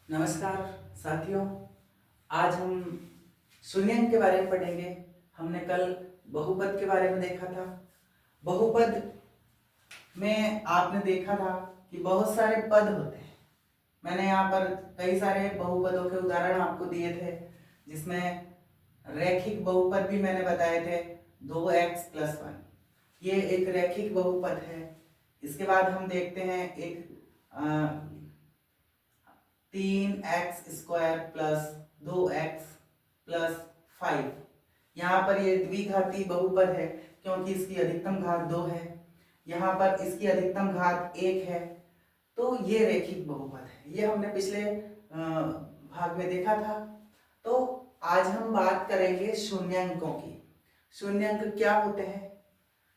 नमस्कार साथियों। आज हम शून्यंक के बारे में पढ़ेंगे। हमने कल बहुपद के बारे में देखा था। बहुपद में आपने देखा था कि बहुत सारे पद होते हैं। मैंने यहाँ पर कई सारे बहुपदों के उदाहरण आपको दिए थे, जिसमें रैखिक बहुपद भी मैंने बताए थे। 2x+1 ये एक रैखिक बहुपद है। इसके बाद हम देखते हैं एक 3x² + 2x + 5। यहाँ पर ये द्विघाती बहुपद है क्योंकि इसकी अधिकतम घात 2 है। यहाँ पर इसकी अधिकतम घात 1 है, तो ये रैखिक बहुपद है। ये हमने पिछले भाग में देखा था। तो आज हम बात करेंगे शून्यंकों की। शून्यंक क्या होते हैं?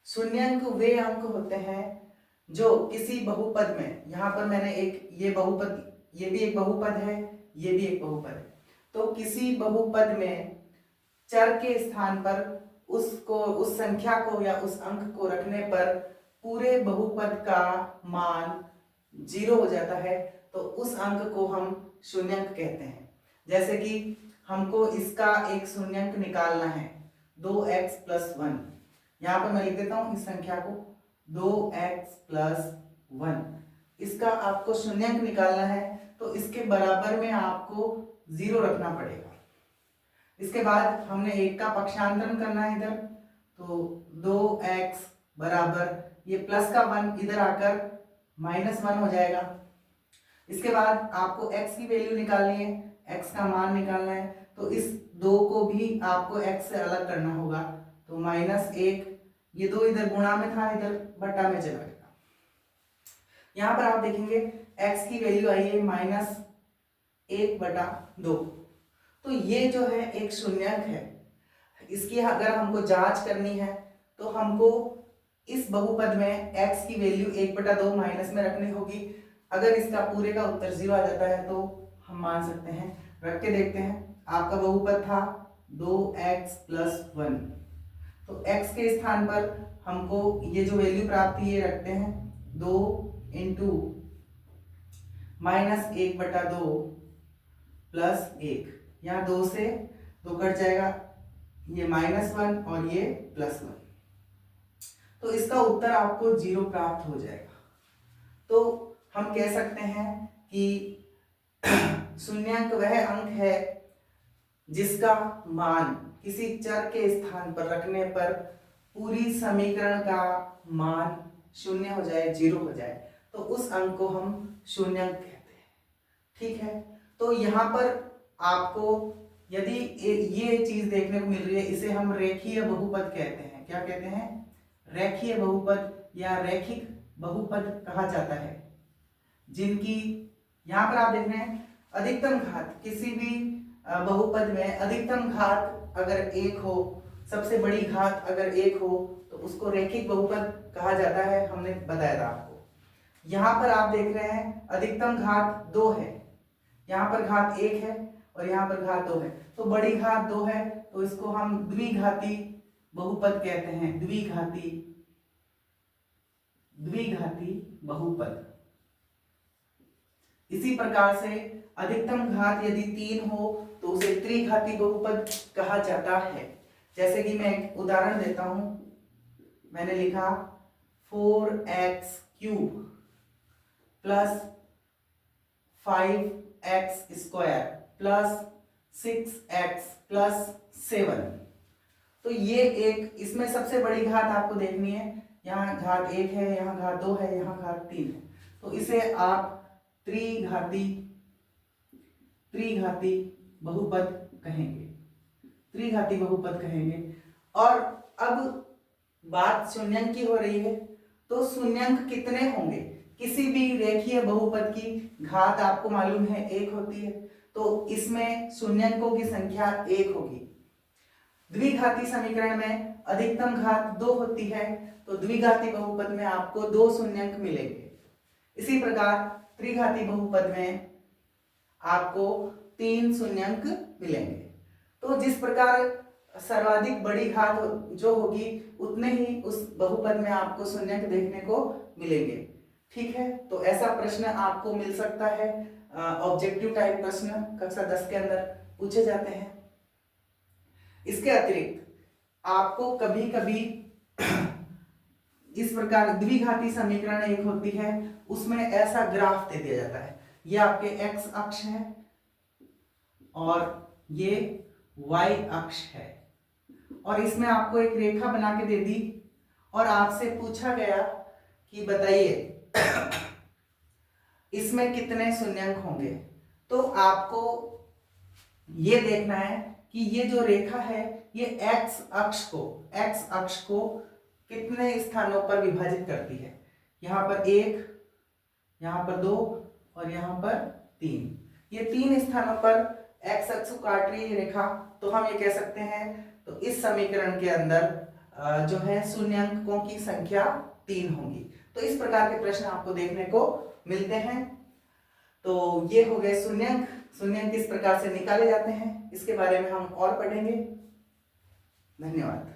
शून्यंक वे अंक होते हैं जो किसी बहुपद में, यहाँ पर मैंने एक ये बहुपद, ये भी एक बहुपद है, ये भी एक बहुपद है। तो किसी बहुपद में चर के स्थान पर उसको, उस संख्या को या उस अंक को रखने पर पूरे बहुपद का मान 0 हो जाता है, तो उस अंक को हम शून्यंक कहते हैं। जैसे कि हमको इसका एक शून्यंक निकालना है 2x+1। यहाँ पर मैं लिख देता हूँ इस संख्या को 2x+1। इसका आपको शून्यंक निकालना है तो इसके बराबर में आपको 0 रखना पड़ेगा। इसके बाद हमने एक का पक्षांतरण करना है इधर, तो 2x बराबर ये प्लस का 1 इधर आकर -1 हो जाएगा। इसके बाद आपको x की वैल्यू निकालनी है, x का मान निकालना है, तो इस 2 को भी आपको x से अलग करना होगा। तो -1, ये 2 इधर गुणा में था, इधर बटा में चला गया। यहाँ पर आप देखेंगे x की वैल्यू आई है -1/2। तो ये जो है एक शून्यंक है। इसकी अगर हमको जांच करनी है तो हमको इस बहुपद में x की वैल्यू 1/2 माइनस में रखनी होगी। अगर इसका पूरे का उत्तर 0 आ जाता है तो हम मान सकते हैं। रख के देखते हैं। आपका बहुपद था 2x+1, तो x के स्थान पर हमको ये जो वैल्यू प्राप्त हुई ये रखते हैं 2 × -1/2 + 1। यहाँ 2 से 2 कट जाएगा, ये -1 और ये +1, तो इसका उत्तर आपको 0 प्राप्त हो जाएगा। तो हम कह सकते हैं कि शून्यंक वह अंक है जिसका मान किसी चर के स्थान पर रखने पर पूरी समीकरण का मान 0 हो जाए, 0 हो जाए, तो उस अंक को हम शून्यंक कहते हैं। ठीक है, तो यहाँ पर आपको यदि ये चीज देखने को मिल रही है, इसे हम रेखीय बहुपद कहते हैं। क्या कहते हैं? रेखीय बहुपद या रैखिक बहुपद कहा जाता है, जिनकी यहाँ पर आप देख रहे हैं अधिकतम घात, किसी भी बहुपद में अधिकतम घात अगर 1 हो, सबसे बड़ी घात अगर 1 हो, तो उसको रैखिक बहुपद कहा जाता है। हमने बताया था आपको। यहाँ पर आप देख रहे हैं अधिकतम घात 2 है, यहाँ पर घात 1 है और यहाँ पर घात 2 है, तो बड़ी घात 2 है, तो इसको हम द्विघाती बहुपद कहते हैं। द्विघाती बहुपद। इसी प्रकार से अधिकतम घात यदि 3 हो तो उसे त्रिघाती बहुपद कहा जाता है। जैसे कि मैं एक उदाहरण देता हूं। मैंने लिखा 4x³ + 5x² + 6x + 7। तो ये एक, इसमें सबसे बड़ी घात आपको देखनी है। यहाँ घात 1 है, यहाँ घात 2 है, यहाँ घात 3 है, तो इसे आप त्रिघाती बहुपद कहेंगे। त्रिघाती बहुपद कहेंगे। और अब बात शून्यंक की हो रही है, तो शून्यंक कितने होंगे? किसी भी रेखीय बहुपद की घात आपको मालूम है 1 होती है, तो इसमें शून्यंकों की संख्या 1 होगी। द्विघाती समीकरण में अधिकतम घात 2 होती है, तो द्विघाती बहुपद में आपको 2 शून्यंक मिलेंगे। इसी प्रकार त्रिघाती बहुपद में आपको 3 शून्यंक मिलेंगे। तो जिस प्रकार सर्वाधिक बड़ी घात जो होगी, उतने ही उस बहुपद में आपको शून्यंक देखने को मिलेंगे। ठीक है, तो ऐसा प्रश्न आपको मिल सकता है ऑब्जेक्टिव टाइप प्रश्न कक्षा 10 के अंदर पूछे जाते हैं। इसके अतिरिक्त आपको कभी कभी इस प्रकार द्विघाती समीकरण एक होती है, उसमें ऐसा ग्राफ दे दिया जाता है, ये आपके एक्स अक्ष है और ये वाई अक्ष है, और इसमें आपको एक रेखा बना के दे दी और आपसे पूछा गया कि बताइए इसमें कितने शून्यंक होंगे। तो आपको ये देखना है कि ये जो रेखा है ये एक्स अक्ष को कितने स्थानों पर विभाजित करती है। यहाँ पर 1, यहाँ पर 2 और यहाँ पर 3, ये 3 स्थानों पर एक्स अक्ष को काट रही है रेखा। तो हम ये कह सकते हैं तो इस समीकरण के अंदर जो है शून्यंकों की संख्या 3 होंगी। तो इस प्रकार के प्रश्न आपको देखने को मिलते हैं। तो ये हो गए शून्यंक किस प्रकार से निकाले जाते हैं, इसके बारे में हम और पढ़ेंगे। धन्यवाद।